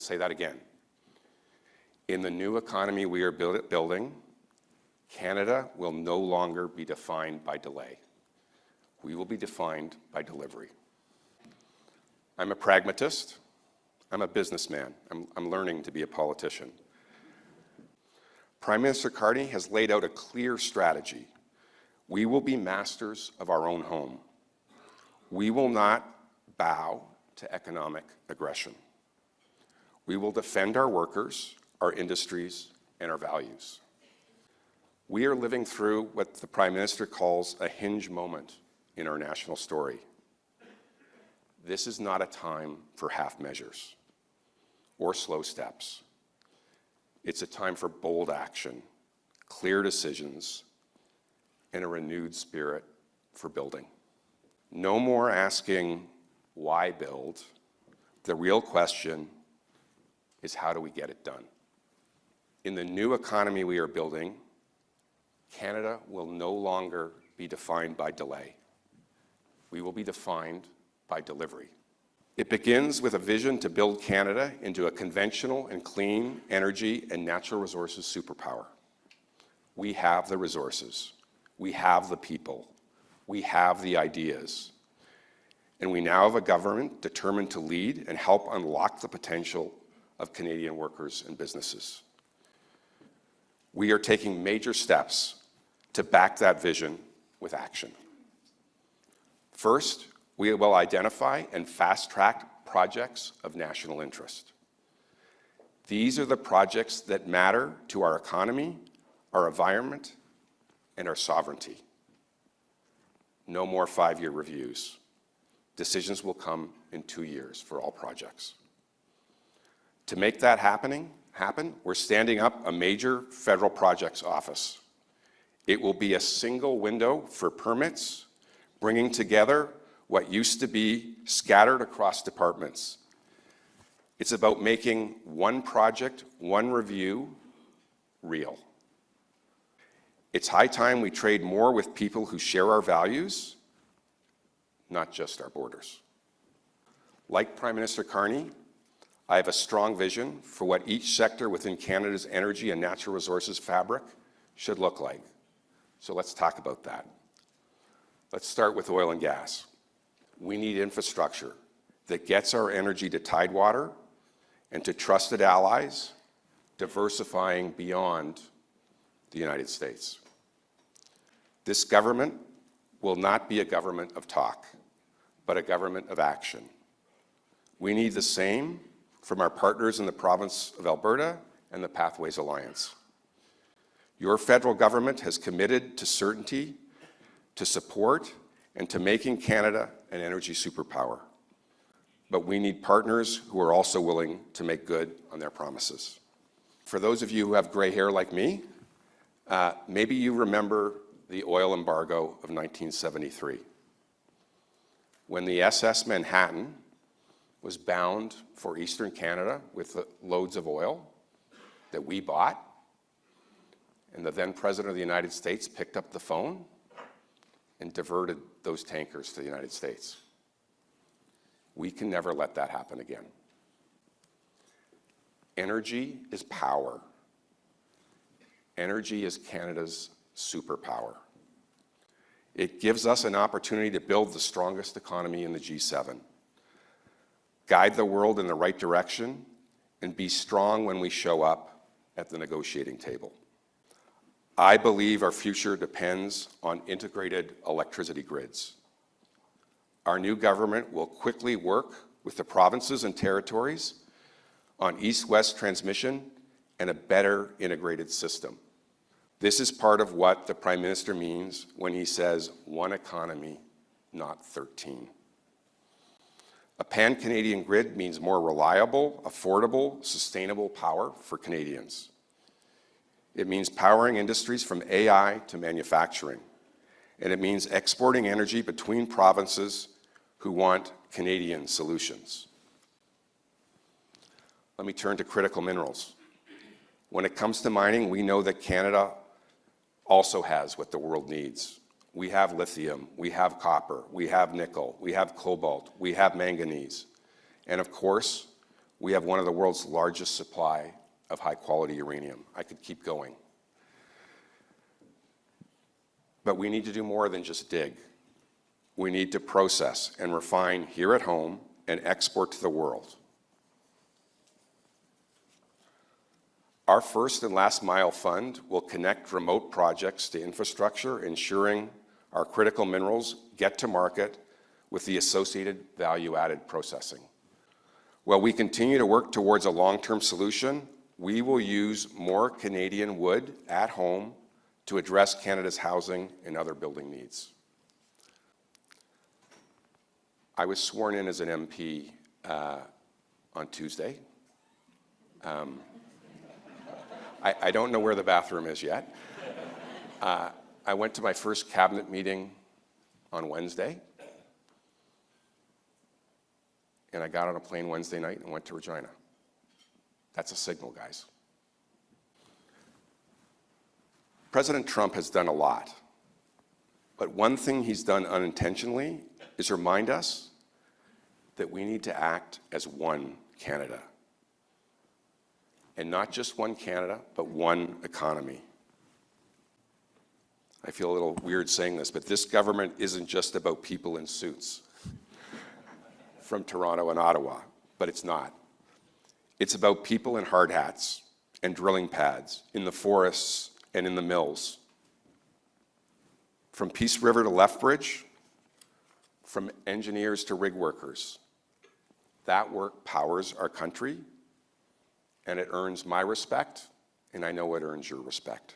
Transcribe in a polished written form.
Say that again. In the new economy we are building, Canada will no longer be defined by delay. We will be defined by delivery. I'm a pragmatist. I'm a businessman. I'm learning to be a politician. Prime Minister Carney has laid out a clear strategy. We will be masters of our own home. We will not bow to economic aggression. We will defend our workers, our industries, and our values. We are living through what the Prime Minister calls a hinge moment in our national story. This is not a time for half measures or slow steps. It's a time for bold action, clear decisions, and a renewed spirit for building. No more asking, why build? The real question is, how do we get it done? In the new economy we are building, Canada will no longer be defined by delay. We will be defined by delivery. It begins with a vision to build Canada into a conventional and clean energy and natural resources superpower. We have the resources. We have the people. We have the ideas. And we now have a government determined to lead and help unlock the potential of Canadian workers and businesses. We are taking major steps to back that vision with action. First, we will identify and fast-track projects of national interest. These are the projects that matter to our economy, our environment, and our sovereignty. No more 5-year reviews. Decisions will come in 2 years for all projects. To make that happen, we're standing up a major federal projects office. It will be a single window for permits, bringing together what used to be scattered across departments. It's about making one project, one review, real. It's high time we trade more with people who share our values, not just our borders. Like Prime Minister Carney, I have a strong vision for what each sector within Canada's energy and natural resources fabric should look like. So let's talk about that. Let's start with oil and gas. We need infrastructure that gets our energy to tidewater and to trusted allies, diversifying beyond the United States. This government will not be a government of talk, but a government of action. We need the same from our partners in the province of Alberta and the Pathways Alliance. Your federal government has committed to certainty, to support, and to making Canada an energy superpower. But we need partners who are also willing to make good on their promises. For those of you who have gray hair like me, maybe you remember the oil embargo of 1973. When the SS Manhattan was bound for Eastern Canada with loads of oil that we bought, and the then President of the United States picked up the phone and diverted those tankers to the United States. We can never let that happen again. Energy is power. Energy is Canada's superpower. It gives us an opportunity to build the strongest economy in the G7, guide the world in the right direction, and be strong when we show up at the negotiating table. I believe our future depends on integrated electricity grids. Our new government will quickly work with the provinces and territories on east-west transmission and a better integrated system. This is part of what the Prime Minister means when he says one economy, not 13. A pan-Canadian grid means more reliable, affordable, sustainable power for Canadians. It means powering industries from AI to manufacturing. And it means exporting energy between provinces who want Canadian solutions. Let me turn to critical minerals. When it comes to mining, we know that Canada also has what the world needs. We have lithium, we have copper, we have nickel, we have cobalt, we have manganese. And of course, We have one of the world's largest supply of high-quality uranium. I could keep going. But we need to do more than just dig. We need to process and refine here at home and export to the world. Our first and last mile fund will connect remote projects to infrastructure, ensuring our critical minerals get to market with the associated value-added processing. While we continue to work towards a long-term solution, we will use more Canadian wood at home to address Canada's housing and other building needs. I was sworn in as an MP on Tuesday. I don't know where the bathroom is yet. I went to my first cabinet meeting on Wednesday, and I got on a plane Wednesday night and went to Regina. That's a signal, guys. President Trump has done a lot, but one thing he's done unintentionally is remind us that we need to act as one Canada. And not just one Canada, but one economy. I feel a little weird saying this, but this government isn't just about people in suits from Toronto and Ottawa, but it's not. It's about people in hard hats and drilling pads, in the forests and in the mills. From Peace River to Lethbridge, from engineers to rig workers. That work powers our country, and it earns my respect, and I know it earns your respect.